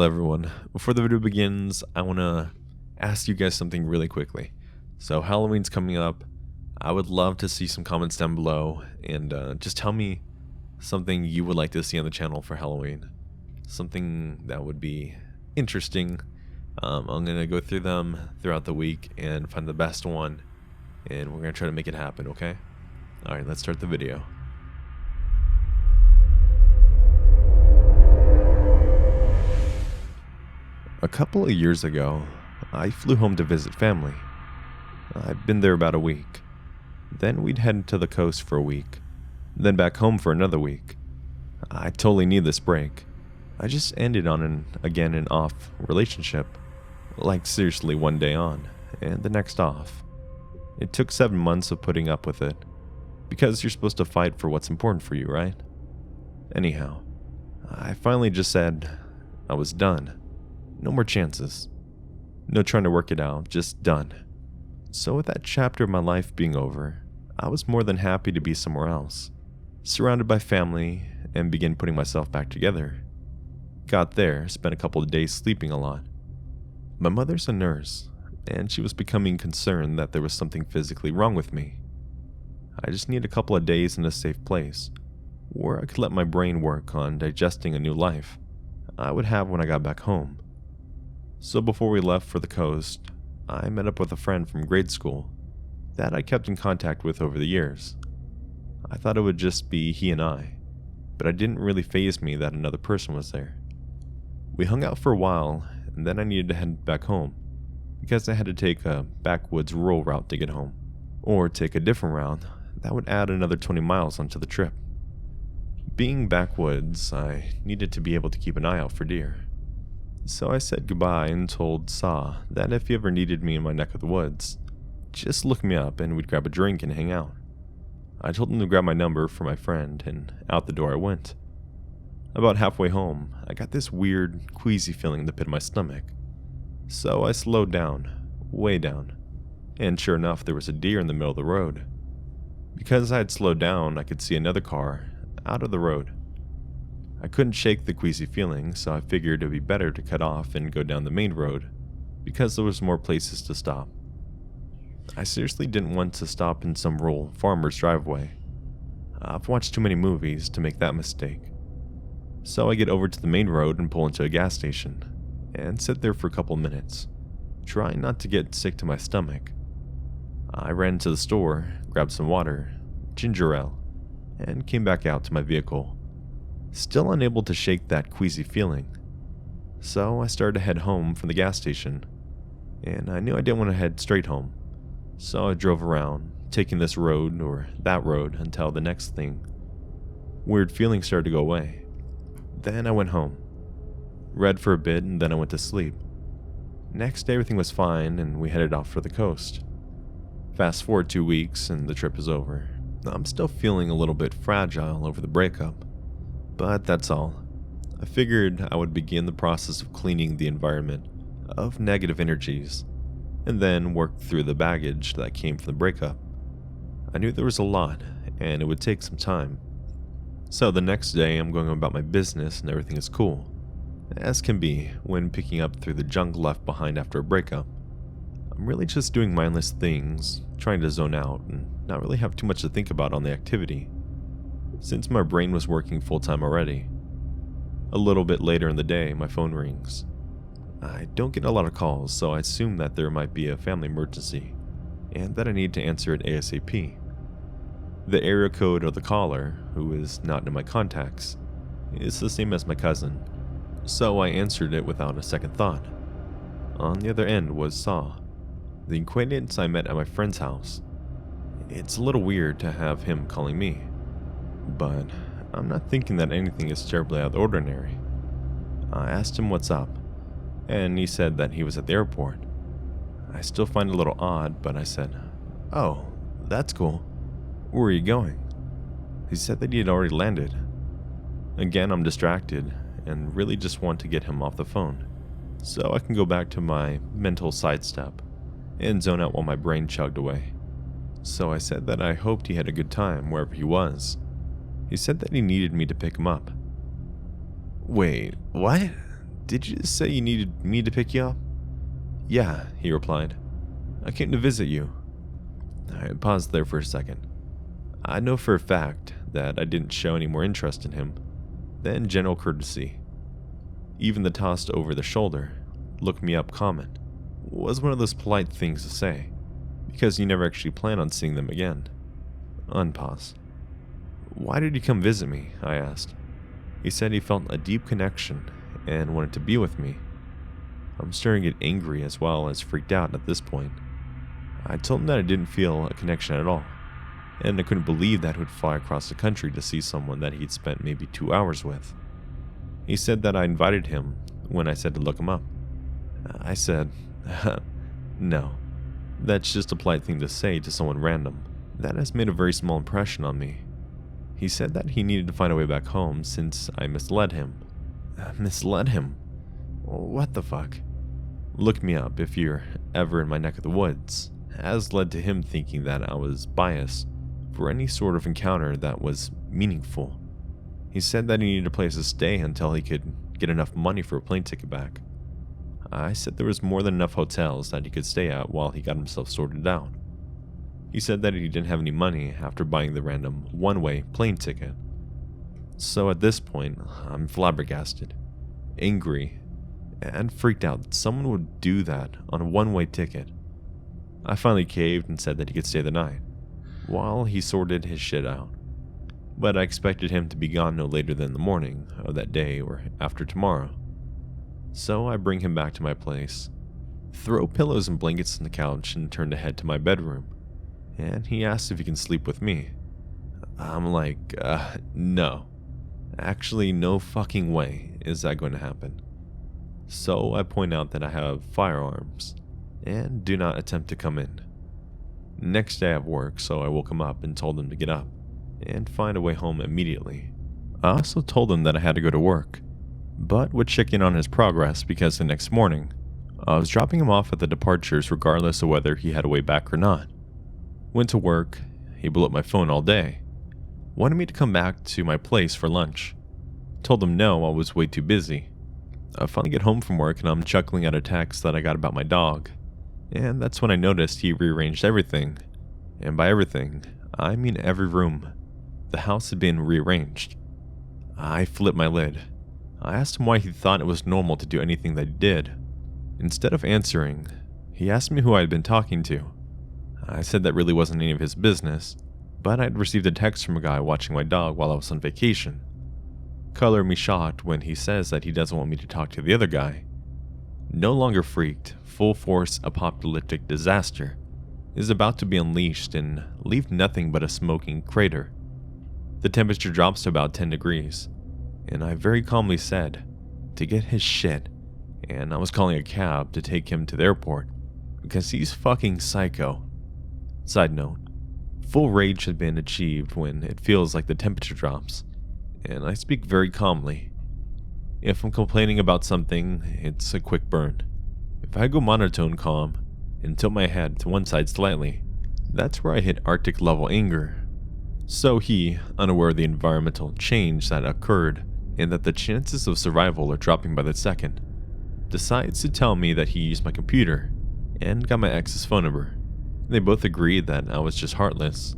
Hello everyone. Before the video begins, I want to ask you guys something really quickly. So Halloween's coming up. I would love to see some comments down below and just tell me something you would like to see on the channel for Halloween. Something that would be interesting. I'm going to go through them throughout the week and find the best one, and we're going to try to make it happen, okay? Alright, let's start the video. A couple of years ago, I flew home to visit family. I'd been there about a week. Then we'd head to the coast for a week. Then back home for another week. I totally need this break. I just ended on an off relationship. Like seriously, one day on, and the next off. It took 7 months of putting up with it. Because you're supposed to fight for what's important for you, right? Anyhow, I finally just said I was done. No more chances. No trying to work it out, just done. So with that chapter of my life being over, I was more than happy to be somewhere else, surrounded by family, and begin putting myself back together. Got there, spent a couple of days sleeping a lot. My mother's a nurse, and she was becoming concerned that there was something physically wrong with me. I just needed a couple of days in a safe place, where I could let my brain work on digesting a new life I would have when I got back home. So before we left for the coast, I met up with a friend from grade school that I kept in contact with over the years. I thought it would just be he and I, but it didn't really faze me that another person was there. We hung out for a while, and then I needed to head back home, because I had to take a backwoods rural route to get home, or take a different route that would add another 20 miles onto the trip. Being backwoods, I needed to be able to keep an eye out for deer. So I said goodbye and told Saw that if he ever needed me in my neck of the woods, just look me up and we'd grab a drink and hang out. I told him to grab my number for my friend, and out the door I went. About halfway home, I got this weird, queasy feeling in the pit of my stomach. So I slowed down, way down, and sure enough there was a deer in the middle of the road. Because I had slowed down, I could see another car out of the road. I couldn't shake the queasy feeling, so I figured it would be better to cut off and go down the main road, because there was more places to stop. I seriously didn't want to stop in some rural farmer's driveway. I've watched too many movies to make that mistake. So I get over to the main road and pull into a gas station, and sit there for a couple minutes, trying not to get sick to my stomach. I ran to the store, grabbed some water, ginger ale, and came back out to my vehicle. Still unable to shake that queasy feeling. So I started to head home from the gas station, and I knew I didn't want to head straight home. So I drove around, taking this road or that road until the next thing. Weird feelings started to go away. Then I went home. Read for a bit and then I went to sleep. Next day everything was fine and we headed off for the coast. Fast forward 2 weeks and the trip is over. I'm still feeling a little bit fragile over the breakup. But that's all. I figured I would begin the process of cleaning the environment of negative energies, and then work through the baggage that came from the breakup. I knew there was a lot, and it would take some time. So the next day I'm going about my business and everything is cool, as can be when picking up through the junk left behind after a breakup. I'm really just doing mindless things, trying to zone out and not really have too much to think about on the activity, since my brain was working full-time already. A little bit later in the day, my phone rings. I don't get a lot of calls, so I assume that there might be a family emergency, and that I need to answer it ASAP. The area code of the caller, who is not in my contacts, is the same as my cousin, so I answered it without a second thought. On the other end was Saw, the acquaintance I met at my friend's house. It's a little weird to have him calling me, but I'm not thinking that anything is terribly out of the ordinary. I asked him what's up, and he said that he was at the airport. I still find it a little odd, but I said, "Oh, that's cool. Where are you going?" He said that he had already landed. Again, I'm distracted, and really just want to get him off the phone, so I can go back to my mental sidestep, and zone out while my brain chugged away. So I said that I hoped he had a good time wherever he was. He said that he needed me to pick him up. Wait, what? Did you say you needed me to pick you up? Yeah, he replied. I came to visit you. I paused there for a second. I know for a fact that I didn't show any more interest in him than general courtesy. Even the tossed over the shoulder, look me up comment was one of those polite things to say, because you never actually plan on seeing them again. Unpause. Why did you come visit me? I asked. He said he felt a deep connection and wanted to be with me. I'm starting to get angry as well as freaked out at this point. I told him that I didn't feel a connection at all, and I couldn't believe that he would fly across the country to see someone that he'd spent maybe 2 hours with. He said that I invited him when I said to look him up. I said, no, that's just a polite thing to say to someone random. That has made a very small impression on me. He said that he needed to find a way back home since I misled him. Misled him? What the fuck? Look me up if you're ever in my neck of the woods, has led to him thinking that I was biased for any sort of encounter that was meaningful. He said that he needed a place to stay until he could get enough money for a plane ticket back. I said there was more than enough hotels that he could stay at while he got himself sorted out. He said that he didn't have any money after buying the random one-way plane ticket. So at this point, I'm flabbergasted, angry, and freaked out that someone would do that on a one-way ticket. I finally caved and said that he could stay the night, while he sorted his shit out. But I expected him to be gone no later than the morning of that day or after tomorrow. So I bring him back to my place, throw pillows and blankets on the couch, and turn to head to my bedroom. And he asks if he can sleep with me. I'm like, no. Actually, no fucking way is that going to happen. So I point out that I have firearms, and do not attempt to come in. Next day I have work, so I woke him up and told him to get up and find a way home immediately. I also told him that I had to go to work, but would check in on his progress because the next morning, I was dropping him off at the departures regardless of whether he had a way back or not. Went to work, he blew up my phone all day, wanted me to come back to my place for lunch. Told him no, I was way too busy. I finally get home from work and I'm chuckling at a text that I got about my dog, and that's when I noticed he rearranged everything. And by everything, I mean every room. The house had been rearranged. I flipped my lid. I asked him why he thought it was normal to do anything that he did. Instead of answering, he asked me who I had been talking to. I said that really wasn't any of his business, but I'd received a text from a guy watching my dog while I was on vacation. Color me shocked when he says that he doesn't want me to talk to the other guy. No longer freaked, full force apocalyptic disaster is about to be unleashed and leave nothing but a smoking crater. The temperature drops to about 10 degrees, and I very calmly said to get his shit, and I was calling a cab to take him to the airport because he's fucking psycho. Side note, full rage had been achieved when it feels like the temperature drops, and I speak very calmly. If I'm complaining about something, it's a quick burn. If I go monotone calm and tilt my head to one side slightly, that's where I hit Arctic level anger. So he, unaware of the environmental change that occurred and that the chances of survival are dropping by the second, decides to tell me that he used my computer and got my ex's phone number. They both agreed that I was just heartless.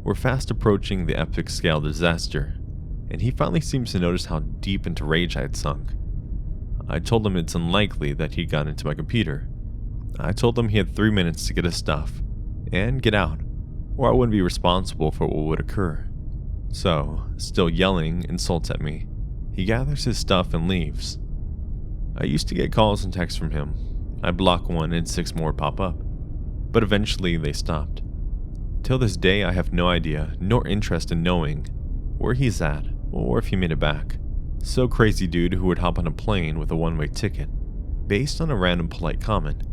We're fast approaching the epic scale disaster, and he finally seems to notice how deep into rage I had sunk. I told him it's unlikely that he'd gotten into my computer. I told him he had 3 minutes to get his stuff and get out, or I wouldn't be responsible for what would occur. So, still yelling insults at me, he gathers his stuff and leaves. I used to get calls and texts from him. I block one and 6 more pop up, but eventually they stopped. Till this day I have no idea nor interest in knowing where he's at or if he made it back. So crazy dude who would hop on a plane with a one-way ticket based on a random polite comment.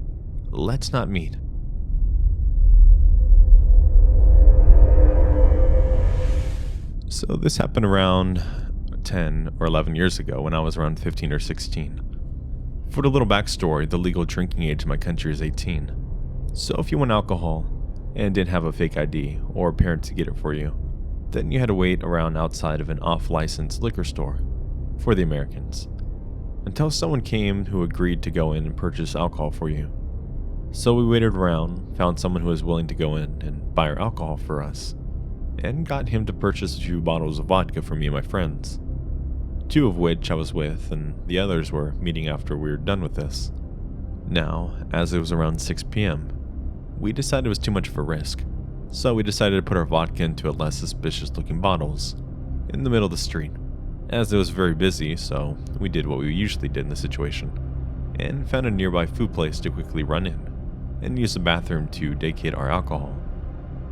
Let's not meet. So this happened around 10 or 11 years ago when I was around 15 or 16. For the little backstory, the legal drinking age in my country is 18. So if you want alcohol and didn't have a fake ID or a parent to get it for you, then you had to wait around outside of an off-licensed liquor store for the Americans. until someone came who agreed to go in and purchase alcohol for you. So we waited around, found someone who was willing to go in and buy our alcohol for us, and got him to purchase a few bottles of vodka for me and my friends. 2 of which I was with, and the others were meeting after we were done with this. Now, as it was around 6 p.m., we decided it was too much of a risk, so we decided to put our vodka into less suspicious looking bottles in the middle of the street, as it was very busy, so we did what we usually did in the situation, and found a nearby food place to quickly run in and use the bathroom to decant our alcohol,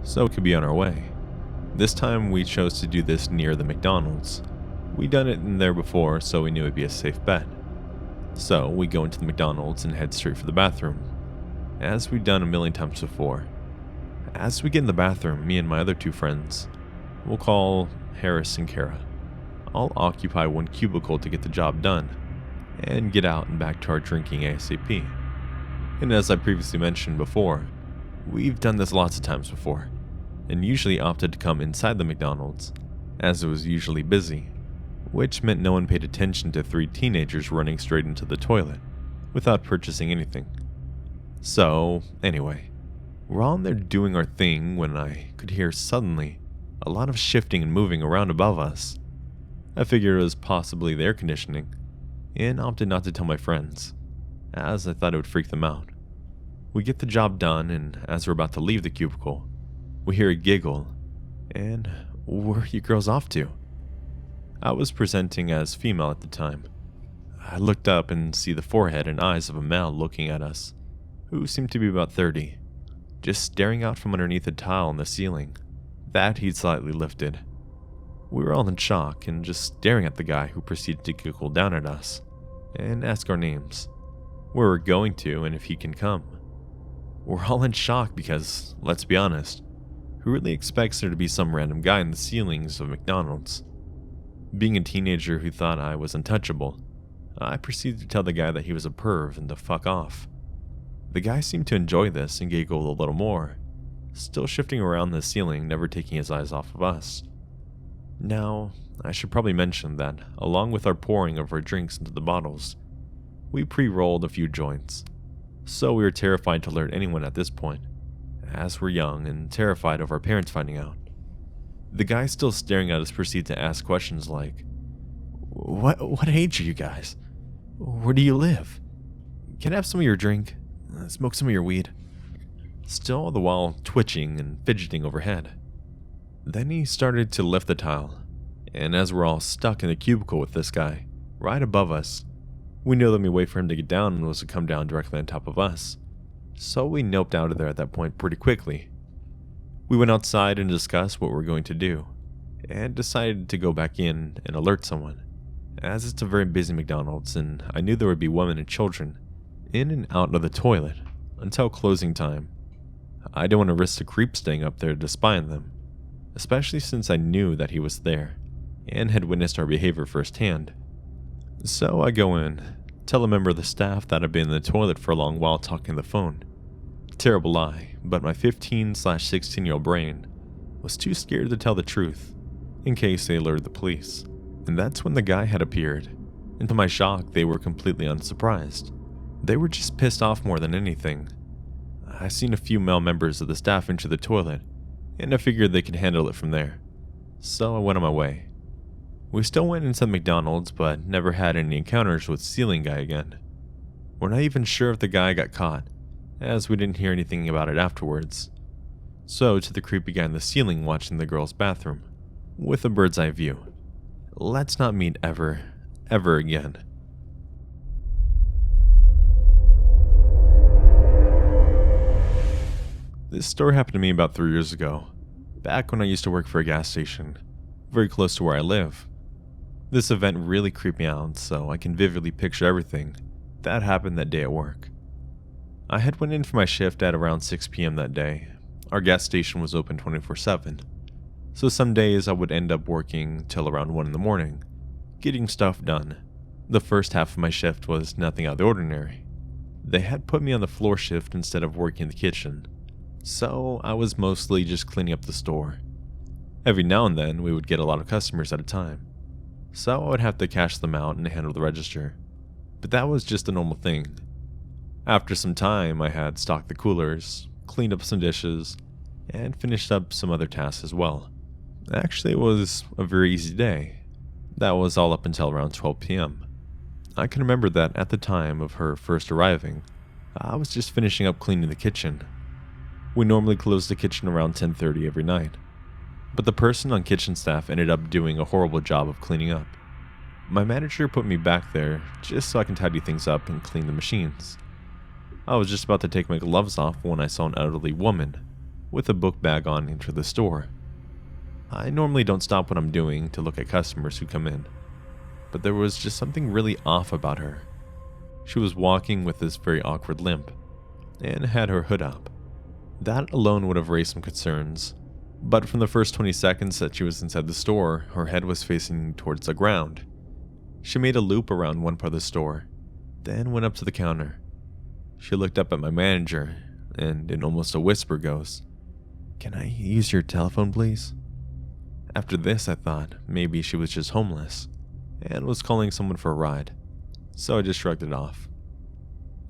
so we could be on our way. This time we chose to do this near the McDonald's. We'd done it in there before, so we knew it'd be a safe bet. So we go into the McDonald's and head straight for the bathroom, as we've done a million times before. As we get in the bathroom, me and my other 2 friends, we'll call Harris and Kara, all occupy one cubicle to get the job done, and get out and back to our drinking ASAP. And as I previously mentioned before, we've done this lots of times before, and usually opted to come inside the McDonald's, as it was usually busy, which meant no one paid attention to 3 teenagers running straight into the toilet without purchasing anything. So, anyway, we're all in there doing our thing when I could hear suddenly a lot of shifting and moving around above us. I figured it was possibly the air conditioning, and opted not to tell my friends, as I thought it would freak them out. We get the job done, and as we're about to leave the cubicle, we hear a giggle, and where are you girls off to? I was presenting as female at the time. I looked up and see the forehead and eyes of a male looking at us, who seemed to be about 30, just staring out from underneath a tile on the ceiling that he'd slightly lifted. We were all in shock and just staring at the guy, who proceeded to giggle down at us and ask our names, where we're going to, and if he can come. We're all in shock because, let's be honest, who really expects there to be some random guy in the ceilings of McDonald's? Being a teenager who thought I was untouchable, I proceeded to tell the guy that he was a perv and to fuck off. The guy seemed to enjoy this and giggled a little more, still shifting around the ceiling, never taking his eyes off of us. Now, I should probably mention that, along with our pouring of our drinks into the bottles, we pre-rolled a few joints, so we were terrified to alert anyone at this point, as we're young and terrified of our parents finding out. The guy still staring at us proceeded to ask questions like, What age are you guys? Where do you live? Can I have some of your drink? Smoke some of your weed? Still all the while twitching and fidgeting overhead. Then he started to lift the tile, and as we're all stuck in the cubicle with this guy, right above us, we knew that we wait for him to get down and was to come down directly on top of us. So we noped out of there at that point pretty quickly. We went outside and discussed what we were going to do, and decided to go back in and alert someone, as it's a very busy McDonald's and I knew there would be women and children in and out of the toilet until closing time. I didn't want to risk the creep staying up there to spy on them, especially since I knew that he was there and had witnessed our behavior firsthand. So I go in, tell a member of the staff that I've been in the toilet for a long while talking on the phone. Terrible lie, but my 15/16-year-old brain was too scared to tell the truth, in case they alerted the police. And that's when the guy had appeared, and to my shock, they were completely unsurprised. They were just pissed off more than anything. I seen a few male members of the staff into the toilet, and I figured they could handle it from there. So I went on my way. We still went inside McDonald's, but never had any encounters with ceiling guy again. We're not even sure if the guy got caught, as we didn't hear anything about it afterwards. So to the creepy guy in the ceiling watching the girls' bathroom, with a bird's eye view. Let's not meet ever again. This story happened to me about 3 years ago, back when I used to work for a gas station, very close to where I live. This event really creeped me out, so I can vividly picture everything that happened that day at work. I had went in for my shift at around 6 p.m. that day. Our gas station was open 24/7, so some days I would end up working till around 1 in the morning, getting stuff done. The first half of my shift was nothing out of the ordinary. They had put me on the floor shift instead of working in the kitchen, so I was mostly just cleaning up the store. Every now and then we would get a lot of customers at a time, so I would have to cash them out and handle the register. but that was just a normal thing. After some time, I had stocked the coolers, cleaned up some dishes, and finished up some other tasks as well. Actually, it was a very easy day. That was all up until around 12 p.m. I can remember that at the time of her first arriving, I was just finishing up cleaning the kitchen. We normally close the kitchen around 10:30 every night, but the person on kitchen staff ended up doing a horrible job of cleaning up. My manager put me back there just so I can tidy things up and clean the machines. I was just about to take my gloves off when I saw an elderly woman with a book bag on enter the store. I normally don't stop what I'm doing to look at customers who come in, but there was just something really off about her. She was walking with this very awkward limp and had her hood up. That alone would have raised some concerns, but from the first 20 seconds that she was inside the store, her head was facing towards the ground. She made a loop around one part of the store, then went up to the counter. She looked up at my manager and in almost a whisper goes, "Can I use your telephone, please?" After this, I thought maybe she was just homeless and was calling someone for a ride, so I just shrugged it off.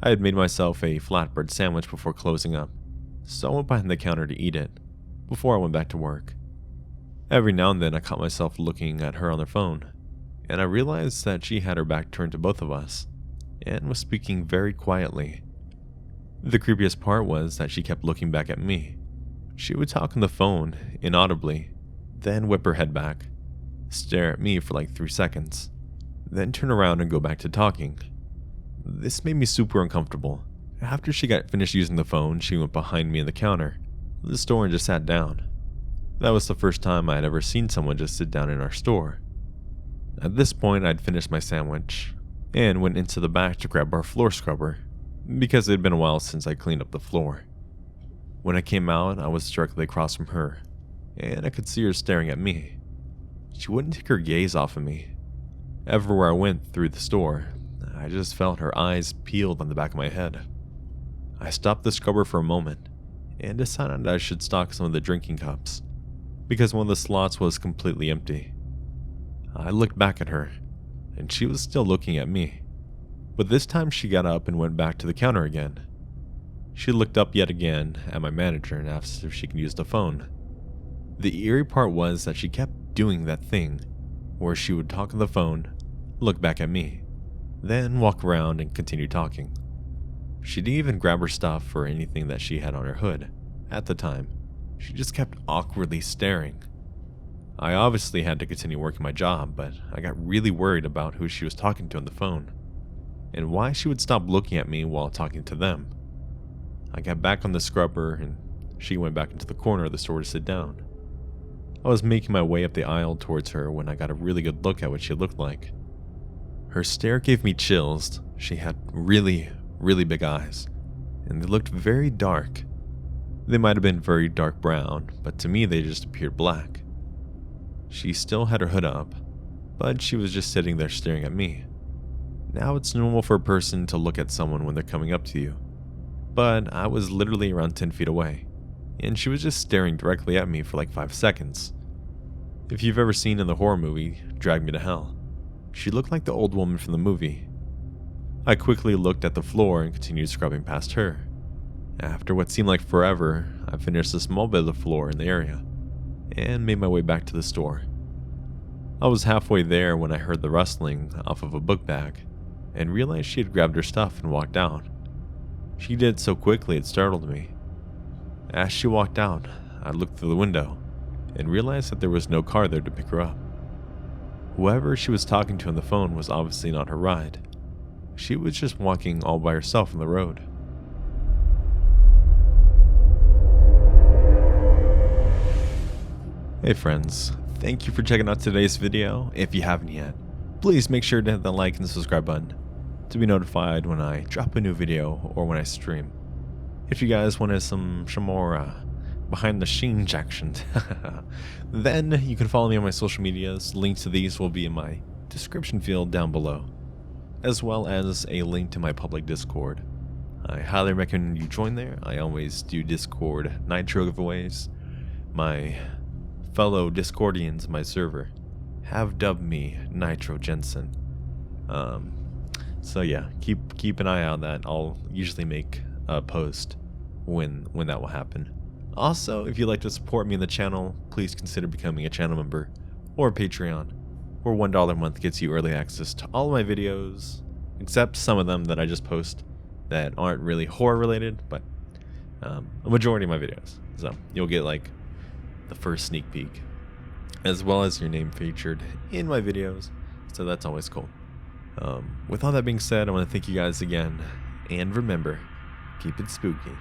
I had made myself a flatbread sandwich before closing up, so I went behind the counter to eat it before I went back to work. Every now and then I caught myself looking at her on the phone, and I realized that she had her back turned to both of us and was speaking very quietly. The creepiest part was that she kept looking back at me. She would talk on the phone inaudibly, then whip her head back, stare at me for like 3 seconds, then turn around and go back to talking. This made me super uncomfortable. After she got finished using the phone, she went behind me in the counter of the store and just sat down. That was the first time I had ever seen someone just sit down in our store. At this point, I'd finished my sandwich and went into the back to grab our floor scrubber because it had been a while since I cleaned up the floor. When I came out, I was directly across from her, and I could see her staring at me. She wouldn't take her gaze off of me. Everywhere I went through the store, I just felt her eyes peeled on the back of my head. I stopped the scrubber for a moment and decided I should stock some of the drinking cups because one of the slots was completely empty. I looked back at her, and she was still looking at me, but this time she got up and went back to the counter again. She looked up yet again at my manager and asked if she could use the phone. The eerie part was that she kept doing that thing where she would talk on the phone, look back at me, then walk around and continue talking. She didn't even grab her stuff or anything that she had on her hood at the time. She just kept awkwardly staring. I obviously had to continue working my job, but I got really worried about who she was talking to on the phone and why she would stop looking at me while talking to them. I got back on the scrubber and she went back into the corner of the store to sit down. I was making my way up the aisle towards her when I got a really good look at what she looked like. Her stare gave me chills. She had really big eyes, and they looked very dark. They might have been very dark brown, but to me they just appeared black. She still had her hood up, but she was just sitting there staring at me. Now it's normal for a person to look at someone when they're coming up to you, but I was literally around 10 feet away, and she was just staring directly at me for like 5 seconds. If you've ever seen in the horror movie Drag Me to Hell, she looked like the old woman from the movie. I quickly looked at the floor and continued scrubbing past her. After what seemed like forever, I finished a small bit of the floor in the area and made my way back to the store. I was halfway there when I heard the rustling off of a book bag and realized she had grabbed her stuff and walked out. She did so quickly it startled me. As she walked out, I looked through the window and realized that there was no car there to pick her up. Whoever she was talking to on the phone was obviously not her ride. She was just walking all by herself on the road. Hey friends, thank you for checking out today's video. If you haven't yet, please make sure to hit the like and subscribe button to be notified when I drop a new video or when I stream. If you guys wanted some more behind the scenes action, then you can follow me on my social medias. Links to these will be in my description field down below, as well as a link to my public Discord. I highly recommend you join there. I always do Discord Nitro giveaways. My fellow Discordians in my server have dubbed me OriginalGenSen. So yeah, keep an eye out on that. I'll usually make a post when that will happen. Also, if you'd like to support me in the channel, please consider becoming a channel member or a Patreon, where $1 a month gets you early access to all of my videos, except some of them that I just post that aren't really horror related, but a majority of my videos. So you'll get like the first sneak peek, as well as your name featured in my videos. So that's always cool. With all that being said, I want to thank you guys again, and remember, keep it spooky.